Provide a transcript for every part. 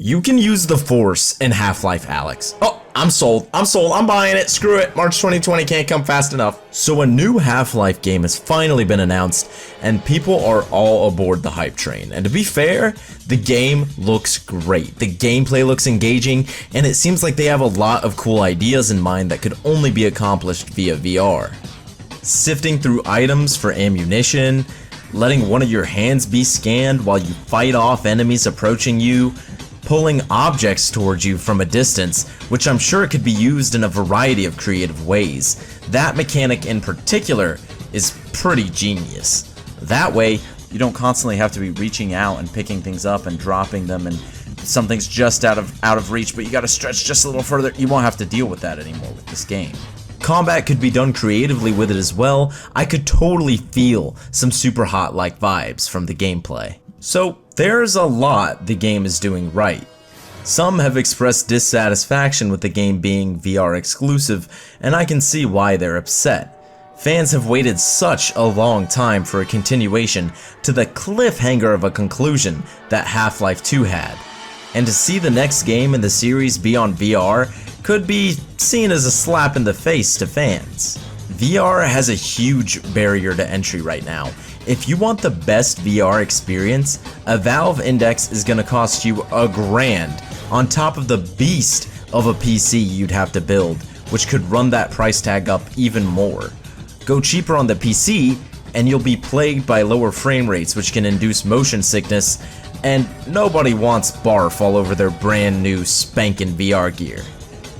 You can use the Force in Half Life Alyx. Oh, I'm sold. I'm buying it. Screw it. March 2020 can't come fast enough. So a new Half-Life game has finally been announced, and people are all aboard the hype train. And to be fair, the game looks great. The gameplay looks engaging, and it seems like they have a lot of cool ideas in mind that could only be accomplished via VR. Sifting through items for ammunition, letting one of your hands be scanned while you fight off enemies approaching you, pulling objects towards you from a distance, which I'm sure could be used in a variety of creative ways. That mechanic in particular is pretty genius. That way, you don't constantly have to be reaching out and picking things up and dropping them, and something's just out of reach, but you gotta stretch just a little further. You won't have to deal with that anymore with this game. Combat could be done creatively with it as well. I could totally feel some Super Hot-like vibes from the gameplay. So there's a lot the game is doing right. Some have expressed dissatisfaction with the game being VR exclusive, and I can see why they're upset. Fans have waited such a long time for a continuation to the cliffhanger of a conclusion that Half-Life 2 had. And to see the next game in the series be on VR could be seen as a slap in the face to fans. VR has a huge barrier to entry right now. If you want the best VR experience, a Valve Index is gonna cost you $1,000 on top of the beast of a PC you'd have to build, which could run that price tag up even more. Go cheaper on the PC, and you'll be plagued by lower frame rates, which can induce motion sickness, and nobody wants barf all over their brand new spankin' VR gear.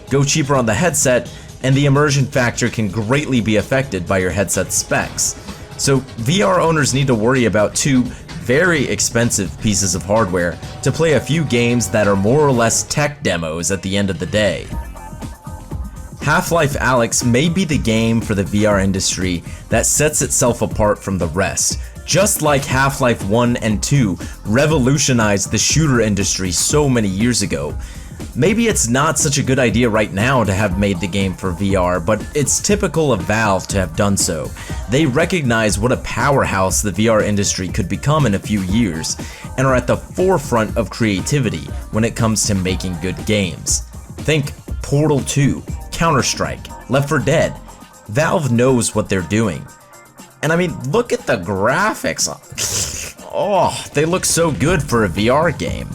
Go cheaper on the headset, and the immersion factor can greatly be affected by your headset specs. So VR owners need to worry about two very expensive pieces of hardware to play a few games that are more or less tech demos at the end of the day. Half Life Alyx may be the game for the VR industry that sets itself apart from the rest. Just like Half-Life 1 and 2 revolutionized the shooter industry so many years ago. Maybe it's not such a good idea right now to have made the game for VR, but it's typical of Valve to have done so. They recognize what a powerhouse the VR industry could become in a few years, and are at the forefront of creativity when it comes to making good games. Think Portal 2, Counter-Strike, Left 4 Dead. Valve knows what they're doing. And I mean, look at the graphics. Oh, they look so good for a VR game.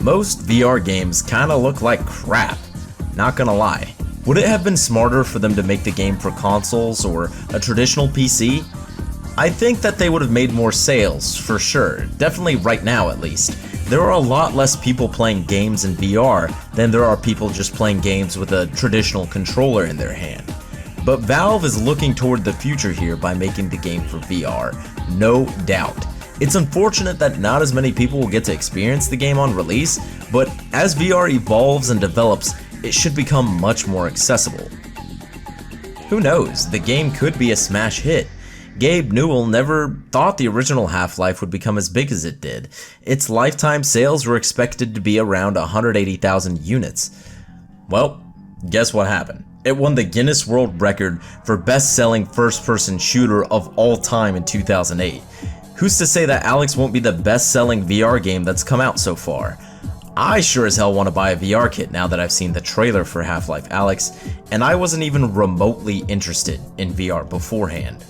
Most VR games kinda look like crap, not gonna lie. Would it have been smarter for them to make the game for consoles or a traditional PC? I think that they would have made more sales, for sure, definitely right now at least. There are a lot less people playing games in VR than there are people just playing games with a traditional controller in their hand. But Valve is looking toward the future here by making the game for VR, no doubt. It's unfortunate that not as many people will get to experience the game on release, but as VR evolves and develops, it should become much more accessible. Who knows, the game could be a smash hit. Gabe Newell never thought the original Half-Life would become as big as it did. Its lifetime sales were expected to be around 180,000 units. Well, guess what happened? It won the Guinness World Record for best-selling first-person shooter of all time in 2008. Who's to say that Alyx won't be the best-selling VR game that's come out so far? I sure as hell want to buy a VR kit now that I've seen the trailer for Half-Life Alyx, and I wasn't even remotely interested in VR beforehand.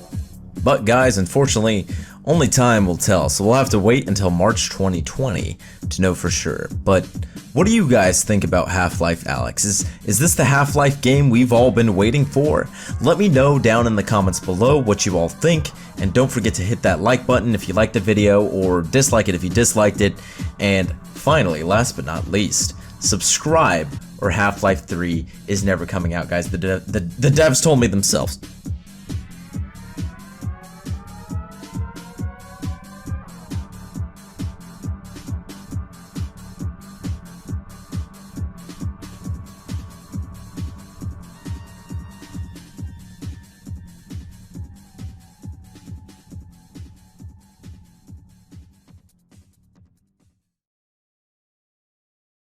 But guys, unfortunately, only time will tell, so we'll have to wait until March 2020 to know for sure. But what do you guys think about Half-Life Alyx? Is this the Half-Life game we've all been waiting for? Let me know down in the comments below what you all think, and don't forget to hit that like button if you liked the video, or dislike it if you disliked it. And finally, last but not least, subscribe or Half-Life 3 is never coming out, guys. The devs told me themselves.